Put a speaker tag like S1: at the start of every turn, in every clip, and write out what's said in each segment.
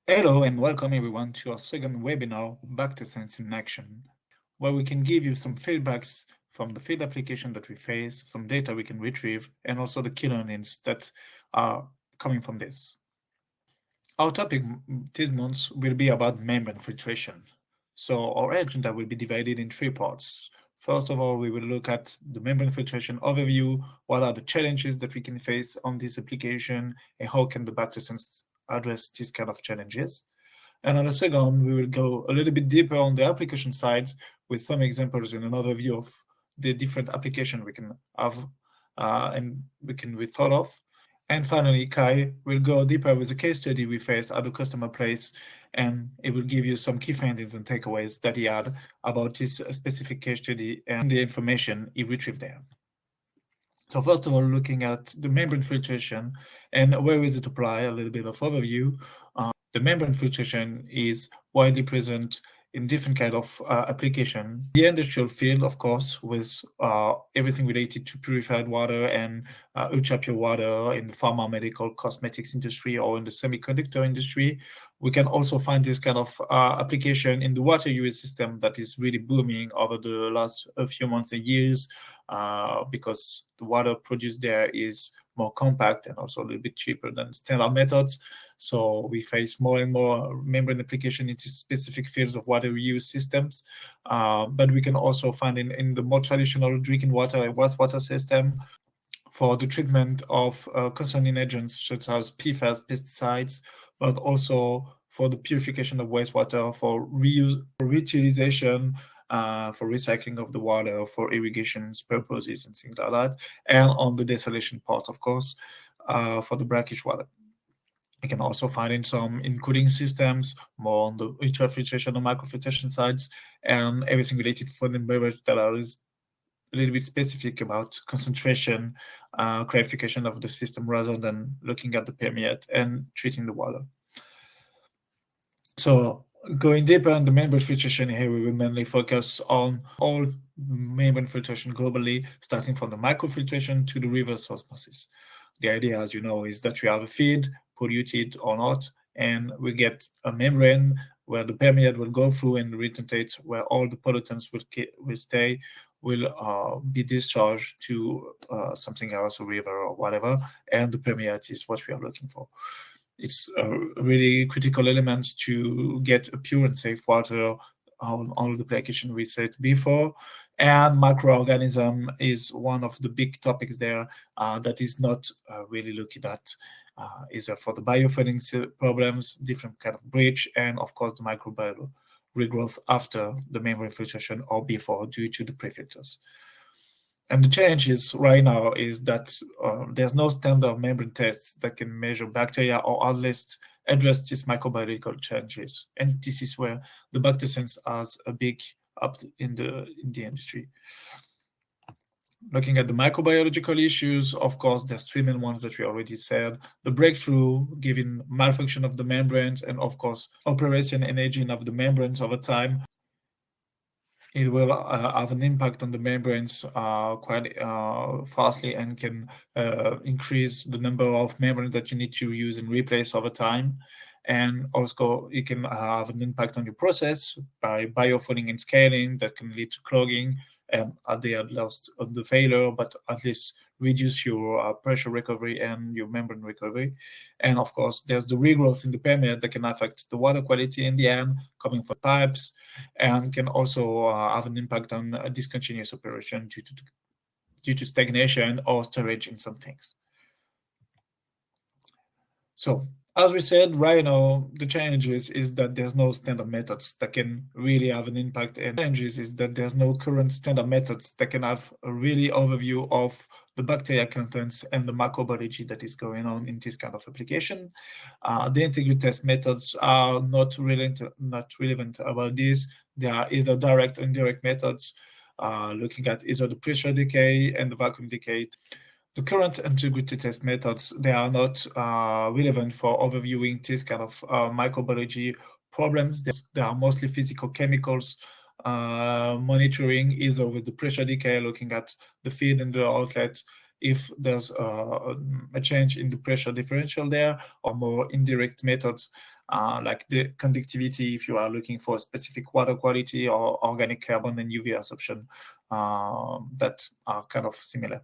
S1: Hello and welcome everyone to our second webinar, BactoSense in Action, where we can give you some feedbacks from the field application that we face, some data we can retrieve, and also the key learnings that are coming from this. Our topic this month will be about membrane filtration. So our agenda will be divided in three parts. First of all, we will look at the membrane filtration overview, what are the challenges that we can face on this application, and how can the BactoSense address these kind of challenges. And on the second, we will go a little bit deeper on the application side with some examples and an overview of the different application we can have and we thought of. And finally, Kai will go deeper with the case study we face at the customer place, and it will give you some key findings and takeaways that he had about his specific case study and the information he retrieved there. So first of all, looking at the membrane filtration and where is it applied, a little bit of overview. The membrane filtration is widely present in different kind of application. The industrial field, of course, with everything related to purified water and ultra pure water in the pharma, medical, cosmetics industry, or in the semiconductor industry. We can also find this kind of application in the water UV system that is really booming over the last few months and years because the water produced there is more compact and also a little bit cheaper than standard methods. So we face more and more membrane application into specific fields of water reuse systems. But we can also find in the more traditional drinking water and wastewater system for the treatment of concerning agents such as PFAS, pesticides, but also for the purification of wastewater, for reuse, for reutilization, for recycling of the water, for irrigation purposes and things like that, and on the desalination part, of course, for the brackish water. You can also find in some in cooling systems, more on the ultrafiltration or microfiltration sides, and everything related to food and beverage that are a little bit specific about concentration, clarification of the system rather than looking at the permeate and treating the water. So going deeper on the membrane filtration here, we will mainly focus on all membrane filtration globally, starting from the microfiltration to the reverse osmosis. The idea, as you know, is that we have a feed, polluted or not, and we get a membrane where the permeate will go through and retentate, where all the pollutants will stay, will be discharged to something else, a river or whatever, and the permeate is what we are looking for. It's a really critical element to get a pure and safe water on all the application we said before. And microorganism is one of the big topics there that is not really looked at, either for the biofilling problems, different kind of breach, and of course the microbial regrowth after the membrane filtration or before due to the prefilters. And the challenge is right now is that there's no standard membrane tests that can measure bacteria or at least address these microbiological challenges. And this is where the BactoSense has a big up in the industry. Looking at the microbiological issues, of course, there's three main ones that we already said. The breakthrough, given malfunction of the membranes, and of course, operation and aging of the membranes over time. It will have an impact on the membranes quite fastly and can increase the number of membranes that you need to use and replace over time. And also, it can have an impact on your process by biofouling and scaling that can lead to clogging and at the last of the failure, but at least reduce your pressure recovery and your membrane recovery. And of course, there's the regrowth in the permeate that can affect the water quality in the end, coming from pipes, and can also have an impact on discontinuous operation due to stagnation or storage in some things. So as we said, right now, the challenge is that there's no standard methods that can really have an impact. And the challenge is that there's no current standard methods that can have a really overview of the bacteria contents and the microbiology that is going on in this kind of application. The integrity test methods are not relevant about this. They are either direct or indirect methods, looking at either the pressure decay and the vacuum decay. The current integrity test methods, they are not relevant for overviewing this kind of microbiology problems. They are mostly physical chemicals monitoring, either with the pressure decay, looking at the feed and the outlet, if there's a change in the pressure differential there, or more indirect methods like the conductivity if you are looking for specific water quality, or organic carbon and UV absorption that are kind of similar.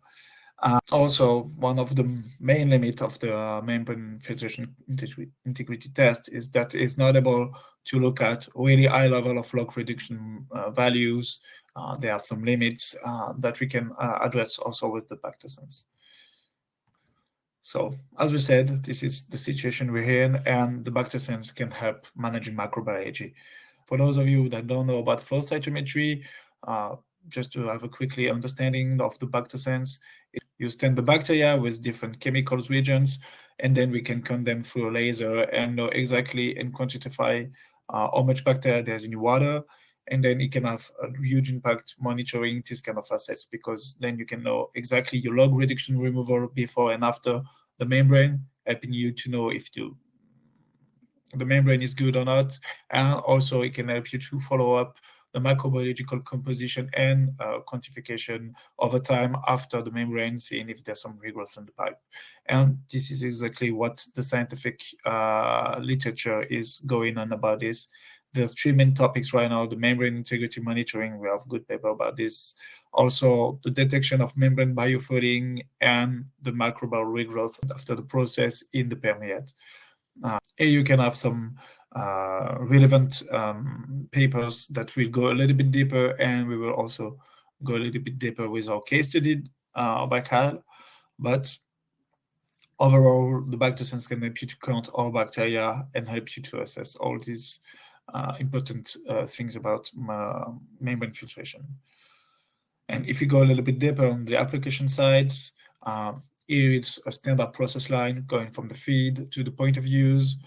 S1: Also, one of the main limits of the membrane filtration integrity test is that it's not able to look at really high level of log reduction values. There are some limits that we can address also with the BactoSense. So, as we said, this is the situation we're in, and the BactoSense can help managing microbiology. For those of you that don't know about flow cytometry, just to have a quickly understanding of the BactoSense, you stain the bacteria with different chemicals reagents, and then we can count them through a laser and know exactly and quantify how much bacteria there's in water. And then it can have a huge impact monitoring this kind of assets, because then you can know exactly your log reduction removal before and after the membrane, helping you to know if the membrane is good or not. And also it can help you to follow up the microbiological composition and quantification over time after the membrane, seeing if there's some regrowth in the pipe. And this is exactly what the scientific literature is going on about this. There's three main topics right now: the membrane integrity monitoring, we have good paper about this, also the detection of membrane biofouling, and the microbial regrowth after the process in the permeate. Here you can have some relevant papers that will go a little bit deeper, and we will also go a little bit deeper with our case study by Kyle. But overall, the BactoSense can help you to count all bacteria and help you to assess all these important things about membrane filtration. And if you go a little bit deeper on the application side, here it's a standard process line going from the feed to the point of use,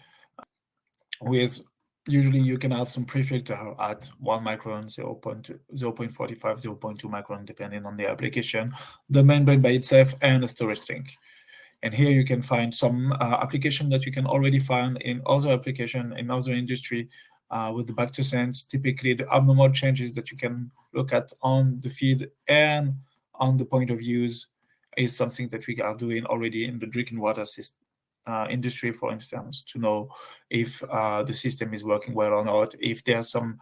S1: with usually you can have some pre-filter at 1 micron, 0.45, 0.2 micron, depending on the application, the membrane by itself, and a storage tank. And here you can find some application that you can already find in other application, in other industry, with the BactoSense. Typically, the abnormal changes that you can look at on the feed and on the point of use is something that we are doing already in the drinking water system. Industry, for instance, to know if the system is working well or not, if there are some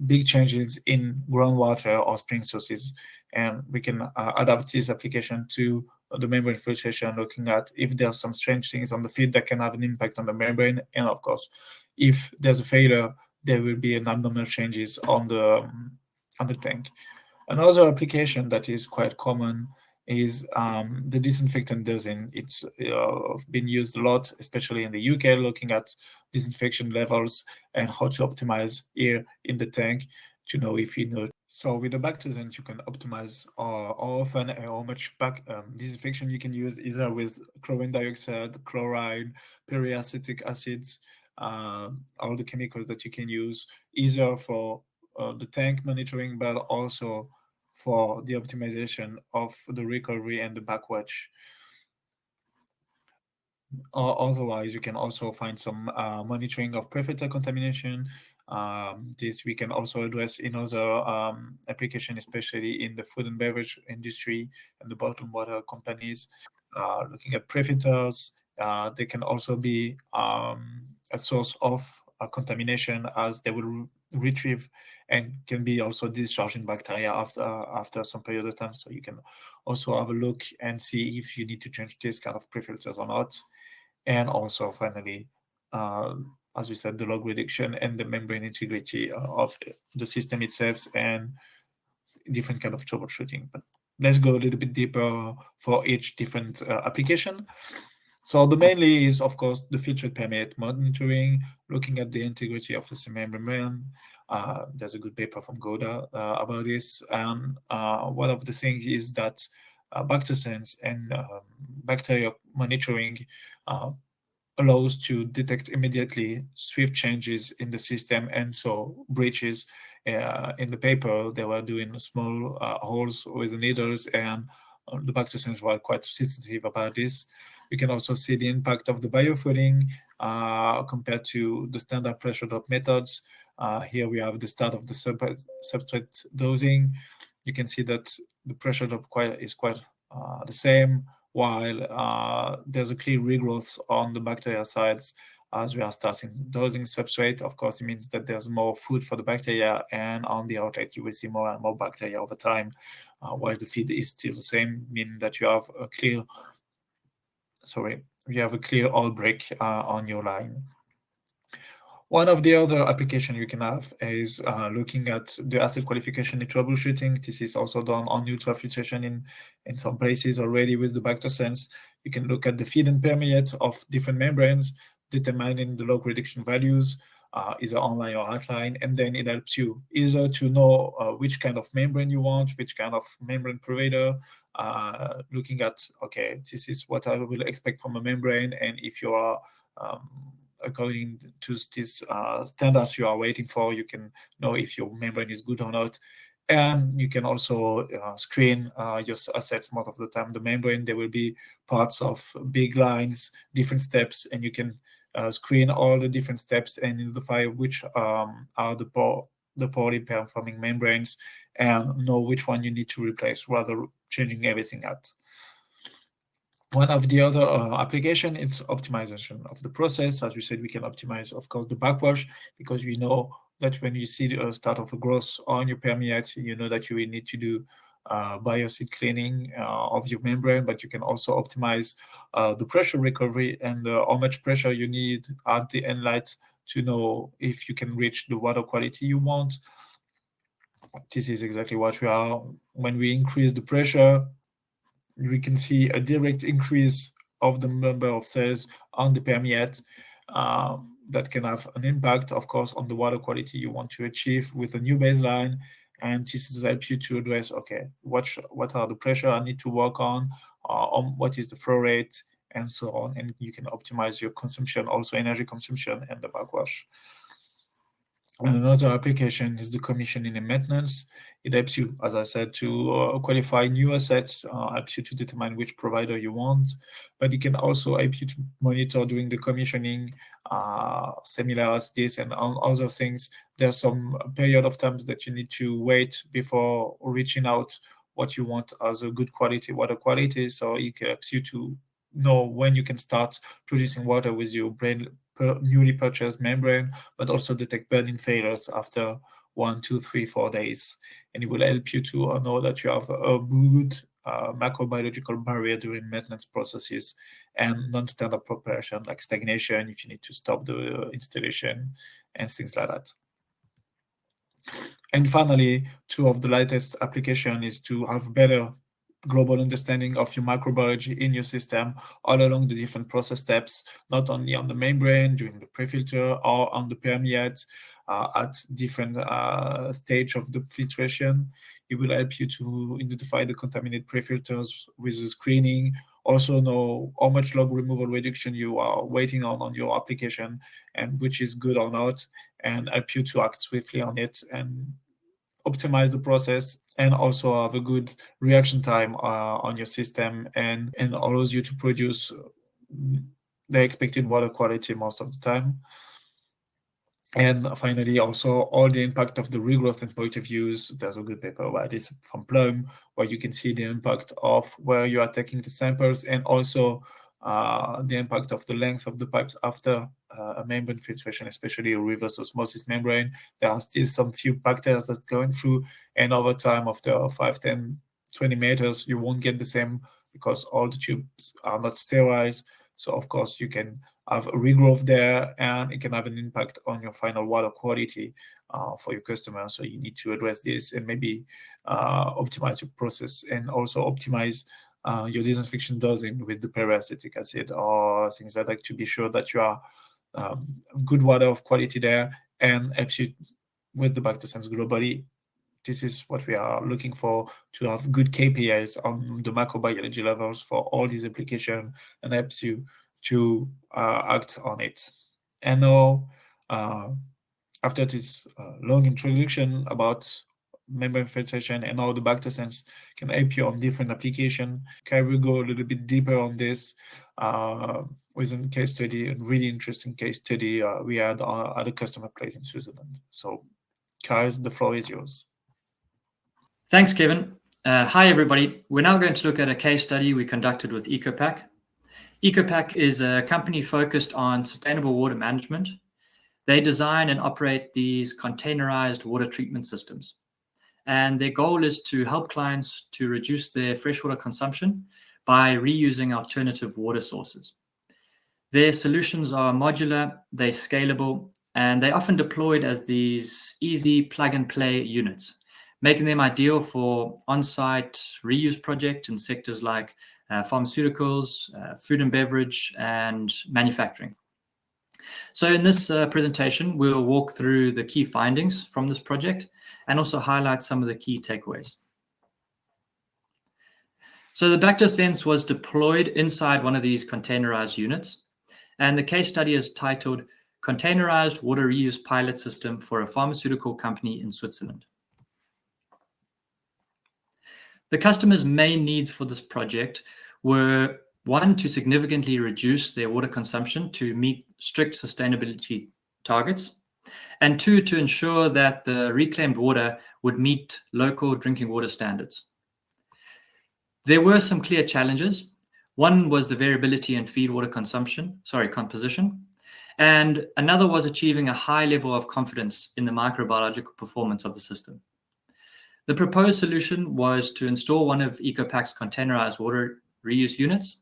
S1: big changes in groundwater or spring sources, and we can adapt this application to the membrane filtration, looking at if there's some strange things on the feed that can have an impact on the membrane, and of course, if there's a failure, there will be an abnormal changes on the tank. Another application that is quite common is the disinfectant dosing. It's been used a lot, especially in the UK, looking at disinfection levels and how to optimize here in the tank to know if you know. So with the BactoSense, you can optimize how often and how much disinfection you can use, either with chlorine dioxide, chloride, periacetic acids, all the chemicals that you can use, either for the tank monitoring, but also for the optimization of the recovery and the backwatch. Otherwise, you can also find some monitoring of prefilter contamination. This we can also address in other applications, especially in the food and beverage industry and the bottled water companies. Looking at prefilters, they can also be a source of contamination, as they will retrieve and can be also discharging bacteria after some period of time. So you can also have a look and see if you need to change this kind of prefilters or not. And also finally, as we said, the log reduction and the membrane integrity of the system itself, and different kind of troubleshooting. But let's go a little bit deeper for each different application. So the mainly is, of course, the filtered permeate monitoring, looking at the integrity of the membrane. There's a good paper from Goda about this. And one of the things is that BactoSense and bacterial monitoring allows to detect immediately swift changes in the system, and so breaches. In the paper, they were doing small holes with the needles, and the BactoSense were quite sensitive about this. We can also see the impact of the biofouling compared to the standard pressure drop methods. Here we have the start of the substrate dosing. You can see that the pressure drop is quite the same, while there's a clear regrowth on the bacteria sides as we are starting dosing substrate, of course, it means that there's more food for the bacteria, and on the outlet, you will see more and more bacteria over time, while the feed is still the same, meaning that you have a clear oil break on your line. One of the other applications you can have is looking at the acid qualification in troubleshooting. This is also done on ultrafiltration in some places already with the BactoSense. You can look at the feed and permeate of different membranes, determining the log reduction values, either online or offline, and then it helps you either to know which kind of membrane you want, which kind of membrane provider, looking at, okay, this is what I will expect from a membrane, and if you are according to these standards you are waiting for, you can know if your membrane is good or not. And you can also screen your assets. Most of the time, the membrane, there will be parts of big lines, different steps, and you can screen all the different steps and identify which are the poorly performing membranes, and know which one you need to replace, rather changing everything out. One of the other application is optimization of the process. As we said, we can optimize, of course, the backwash, because we know that when you see the start of a growth on your permeate, you know that you will need to do biocide cleaning of your membrane, but you can also optimize the pressure recovery and how much pressure you need at the inlet to know if you can reach the water quality you want. This is exactly what we are. When we increase the pressure, we can see a direct increase of the number of cells on the permeate that can have an impact, of course, on the water quality you want to achieve with a new baseline. And this helps you to address, okay, what are the pressure I need to work on what is the flow rate, and so on. And you can optimize your consumption, also energy consumption, and the backwash. And another application is the commissioning and maintenance. It helps you, as I said, to qualify new assets, helps you to determine which provider you want, but it can also help you to monitor during the commissioning, similar as this and on other things. There's some period of times that you need to wait before reaching out what you want as a good quality water quality. So it helps you to know when you can start producing water with your newly purchased membrane, but also detect burning failures after 1, 2, 3, 4 days. And it will help you to know that you have a good microbiological barrier during maintenance processes and non-standard preparation like stagnation, if you need to stop the installation and things like that. And finally, two of the latest application is to have better global understanding of your microbiology in your system all along the different process steps, not only on the membrane during the pre-filter or on the permeate at different stage of the filtration. It will help you to identify the contaminated pre-filters with the screening, also know how much log removal reduction you are waiting on your application and which is good or not, and help you to act swiftly on it and optimize the process, and also have a good reaction time on your system, and allows you to produce the expected water quality most of the time. And finally, also all the impact of the regrowth and point of use. There's a good paper about this from Plum, where you can see the impact of where you are taking the samples, and also the impact of the length of the pipes after a membrane filtration, especially a reverse osmosis membrane. There are still some few bacteria that's going through, and over time, after 5, 10, 20 meters, you won't get the same because all the tubes are not sterilized. So of course you can have a regrowth there, and it can have an impact on your final water quality for your customer. So you need to address this and maybe optimize your process, and also optimize your disinfection dosing with the peracetic acid or things like that, to be sure that you are good water of quality there, and helps you with the BactoSense globally. This is what we are looking for, to have good KPIs on the microbiology levels for all these applications, and helps you to act on it. And now, after this long introduction about membrane filtration and how the BactoSense can help you on different applications, I will go a little bit deeper on this with a case study, a really interesting case study we had at a customer place in Switzerland. So, Kais, the floor is yours.
S2: Thanks, Kevin. Hi, everybody. We're now going to look at a case study we conducted with EcoPack. EcoPack is a company focused on sustainable water management. They design and operate these containerized water treatment systems. And their goal is to help clients to reduce their freshwater consumption by reusing alternative water sources. Their solutions are modular, they're scalable, and they're often deployed as these easy plug-and-play units, making them ideal for on-site reuse projects in sectors like pharmaceuticals, food and beverage, and manufacturing. So in this presentation, we'll walk through the key findings from this project and also highlight some of the key takeaways. So the BactoSense was deployed inside one of these containerized units, and the case study is titled Containerized Water Reuse Pilot System for a Pharmaceutical Company in Switzerland. The customer's main needs for this project were, one, to significantly reduce their water consumption to meet strict sustainability targets, and two, to ensure that the reclaimed water would meet local drinking water standards. There were some clear challenges. One was the variability in feed water composition, and another was achieving a high level of confidence in the microbiological performance of the system. The proposed solution was to install one of EcoPack's containerized water reuse units,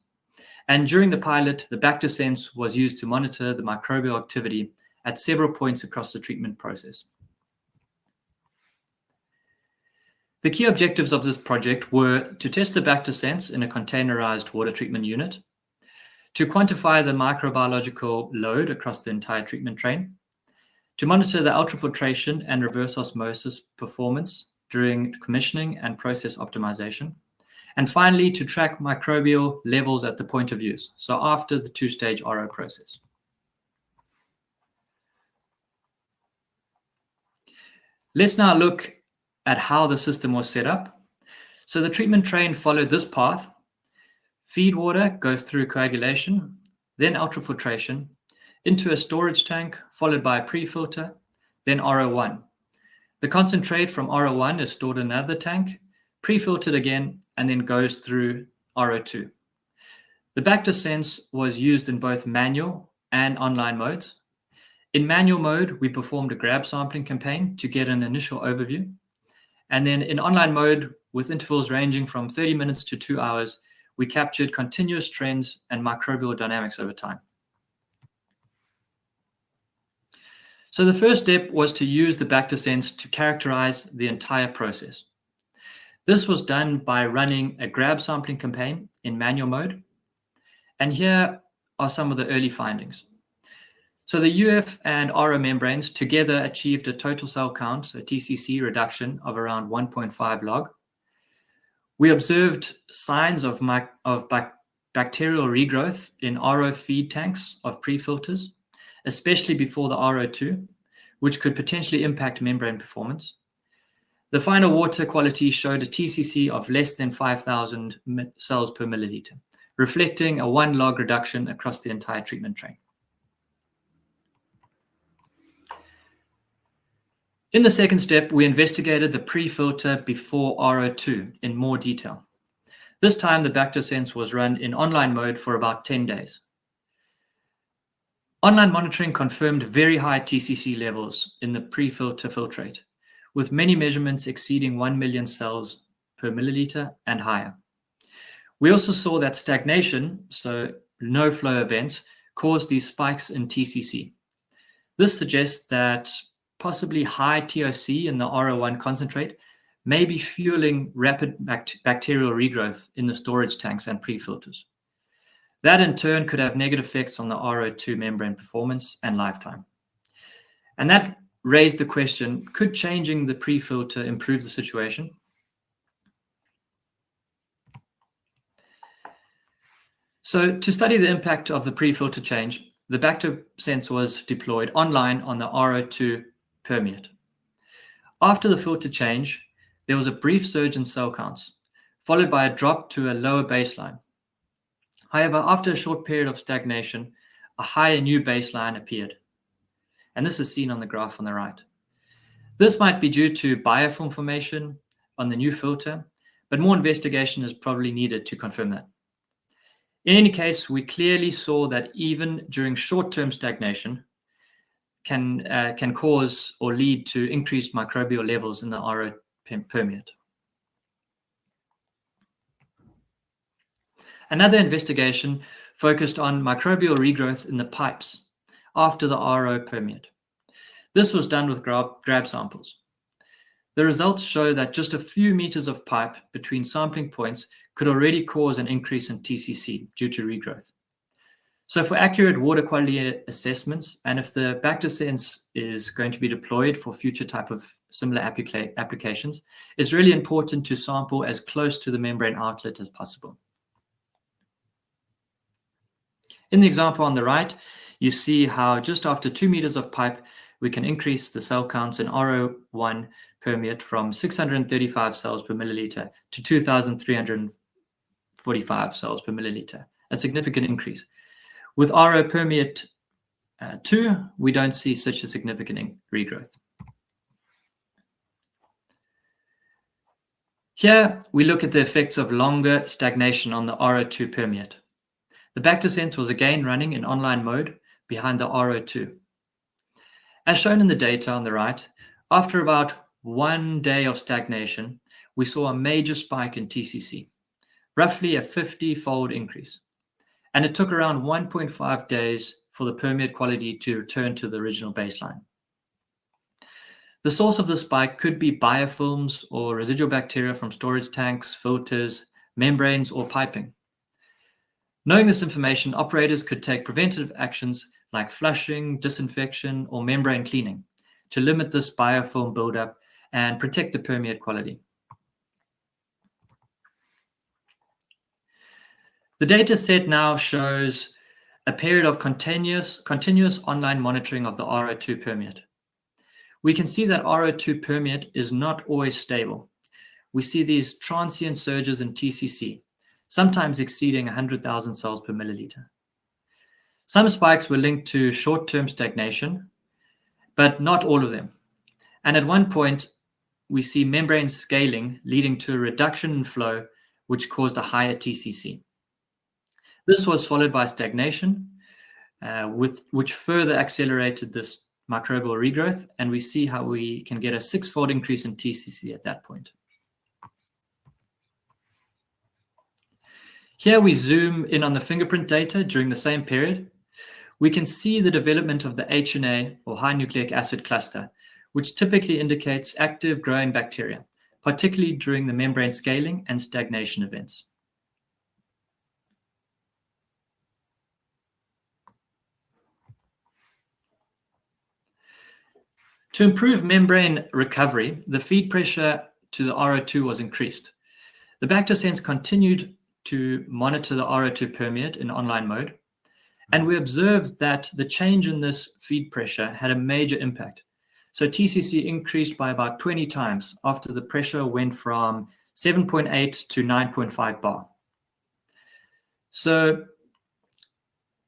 S2: and during the pilot, the BactoSense was used to monitor the microbial activity at several points across the treatment process. The key objectives of this project were to test the BactoSense in a containerized water treatment unit, to quantify the microbiological load across the entire treatment train, to monitor the ultrafiltration and reverse osmosis performance during commissioning and process optimization, and finally, to track microbial levels at the point of use, so after the two-stage RO process. Let's now look at how the system was set up. So the treatment train followed this path. Feed water goes through coagulation, then ultrafiltration, into a storage tank, followed by a pre-filter, then RO1. The concentrate from RO1 is stored in another tank, pre-filtered again, and then goes through RO2. The BactoSense was used in both manual and online modes. In manual mode, we performed a grab sampling campaign to get an initial overview. And then in online mode, with intervals ranging from 30 minutes to 2 hours, we captured continuous trends and microbial dynamics over time. So the first step was to use the BactoSense to characterize the entire process. This was done by running a grab sampling campaign in manual mode. And here are some of the early findings. So the UF and RO membranes together achieved a total cell count, a TCC reduction of around 1.5 log. We observed signs of bacterial regrowth in RO feed tanks of pre-filters, especially before the RO2, which could potentially impact membrane performance. The final water quality showed a TCC of less than 5,000 cells per milliliter, reflecting a 1 log reduction across the entire treatment train. In the second step, we investigated the pre-filter before RO2 in more detail. This time, the BactoSense was run in online mode for about 10 days. Online monitoring confirmed very high TCC levels in the pre-filter filtrate, with many measurements exceeding 1 million cells per milliliter and higher. We also saw that stagnation, so no flow events, caused these spikes in TCC. This suggests that possibly high TOC in the RO1 concentrate may be fueling rapid bacterial regrowth in the storage tanks and pre-filters. That in turn could have negative effects on the RO2 membrane performance and lifetime. And that raised the question, could changing the pre-filter improve the situation? So to study the impact of the pre-filter change, the BactoSense was deployed online on the RO2 permeate. After the filter change, there was a brief surge in cell counts, followed by a drop to a lower baseline. However, after a short period of stagnation, a higher new baseline appeared. And this is seen on the graph on the right. This might be due to biofilm formation on the new filter, but more investigation is probably needed to confirm that. In any case, we clearly saw that even during short-term stagnation can cause or lead to increased microbial levels in the RO permeate. Another investigation focused on microbial regrowth in the pipes after the RO permeate. This was done with grab samples. The results show that just a few meters of pipe between sampling points could already cause an increase in TCC due to regrowth. So for accurate water quality assessments, and if the BactoSense is going to be deployed for future type of similar applications, it's really important to sample as close to the membrane outlet as possible. In the example on the right, you see how just after 2 meters of pipe, we can increase the cell counts in RO1 permeate from 635 cells per milliliter to 2,345 cells per milliliter, a significant increase. With RO permeate 2, we don't see such a significant regrowth. Here, we look at the effects of longer stagnation on the RO2 permeate. The BactoSense was again running in online mode behind the RO2. As shown in the data on the right, after about 1 day of stagnation, we saw a major spike in TCC, roughly a 50-fold increase. And it took around 1.5 days for the permeate quality to return to the original baseline. The source of the spike could be biofilms or residual bacteria from storage tanks, filters, membranes, or piping. Knowing this information, operators could take preventative actions like flushing, disinfection, or membrane cleaning to limit this biofilm buildup and protect the permeate quality. The data set now shows a period of continuous online monitoring of the RO2 permeate. We can see that RO2 permeate is not always stable. We see these transient surges in TCC, sometimes exceeding 100,000 cells per milliliter. Some spikes were linked to short-term stagnation, but not all of them. And at one point, we see membrane scaling leading to a reduction in flow, which caused a higher TCC. This was followed by stagnation, which further accelerated this microbial regrowth, and we see how we can get a 6-fold increase in TCC at that point. Here we zoom in on the fingerprint data during the same period. We can see the development of the HNA, or high nucleic acid cluster, which typically indicates active growing bacteria, particularly during the membrane scaling and stagnation events. To improve membrane recovery, the feed pressure to the RO2 was increased. The BactoSense continued to monitor the RO2 permeate in online mode, and we observed that the change in this feed pressure had a major impact. So TCC increased by about 20 times after the pressure went from 7.8 to 9.5 bar. So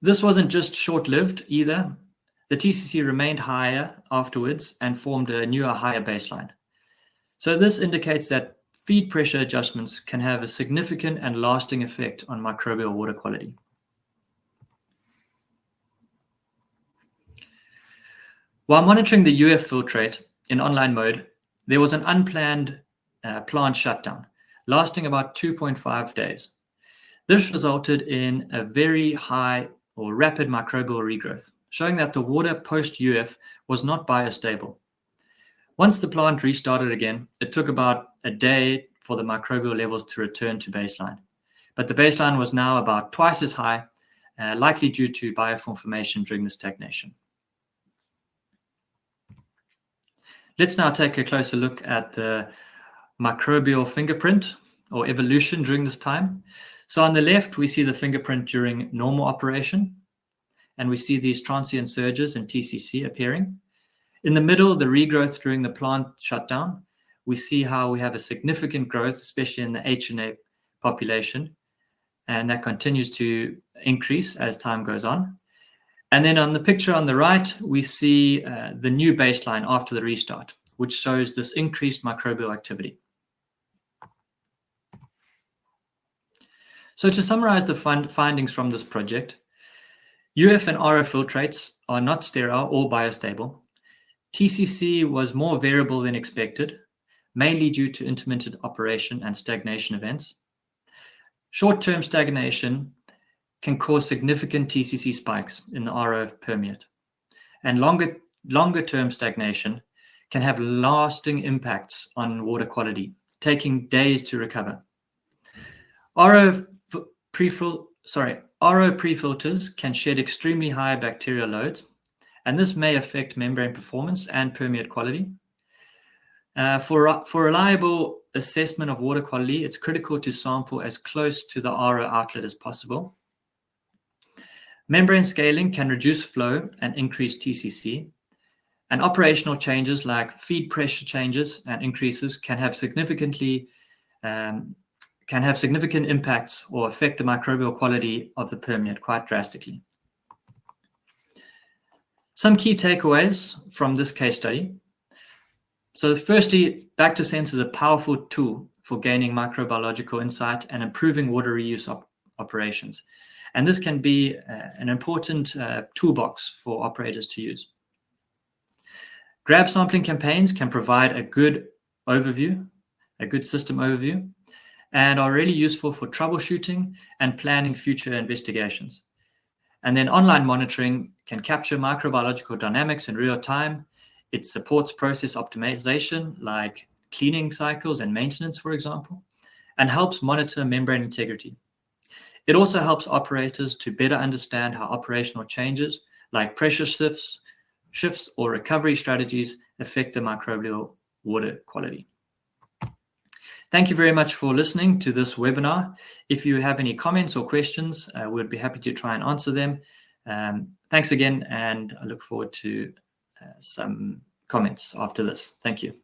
S2: this wasn't just short-lived either. The TCC remained higher afterwards and formed a newer, higher baseline. So this indicates that feed pressure adjustments can have a significant and lasting effect on microbial water quality. While monitoring the UF filtrate in online mode, there was an unplanned plant shutdown, lasting about 2.5 days. This resulted in a very high or rapid microbial regrowth, showing that the water post-UF was not biostable. Once the plant restarted again, it took about a day for the microbial levels to return to baseline. But the baseline was now about twice as high, likely due to biofilm formation during the stagnation. Let's now take a closer look at the microbial fingerprint or evolution during this time. So on the left, we see the fingerprint during normal operation, and we see these transient surges in TCC appearing. In the middle, the regrowth during the plant shutdown. We see how we have a significant growth, especially in the HNA population, and that continues to increase as time goes on. And then on the picture on the right, we see the new baseline after the restart, which shows this increased microbial activity. So to summarize the findings from this project, UF and RO filtrates are not sterile or biostable. TCC was more variable than expected, mainly due to intermittent operation and stagnation events. Short-term stagnation can cause significant TCC spikes in the RO permeate, and longer-term stagnation can have lasting impacts on water quality, taking days to recover. RO pre-filters can shed extremely high bacterial loads, and this may affect membrane performance and permeate quality. For reliable assessment of water quality, it's critical to sample as close to the RO outlet as possible. Membrane scaling can reduce flow and increase TCC, and operational changes like feed pressure changes and increases can have significant impacts or affect the microbial quality of the permeate quite drastically. Some key takeaways from this case study. So firstly, BactoSense is a powerful tool for gaining microbiological insight and improving water reuse operations. And this can be an important toolbox for operators to use. Grab sampling campaigns can provide a good overview, a good system overview, and are really useful for troubleshooting and planning future investigations. And then online monitoring can capture microbiological dynamics in real time. It supports process optimization like cleaning cycles and maintenance, for example, and helps monitor membrane integrity. It also helps operators to better understand how operational changes like pressure shifts or recovery strategies affect the microbial water quality. Thank you very much for listening to this webinar. If you have any comments or questions, we'd be happy to try and answer them. Thanks again, and I look forward to some comments after this. Thank you.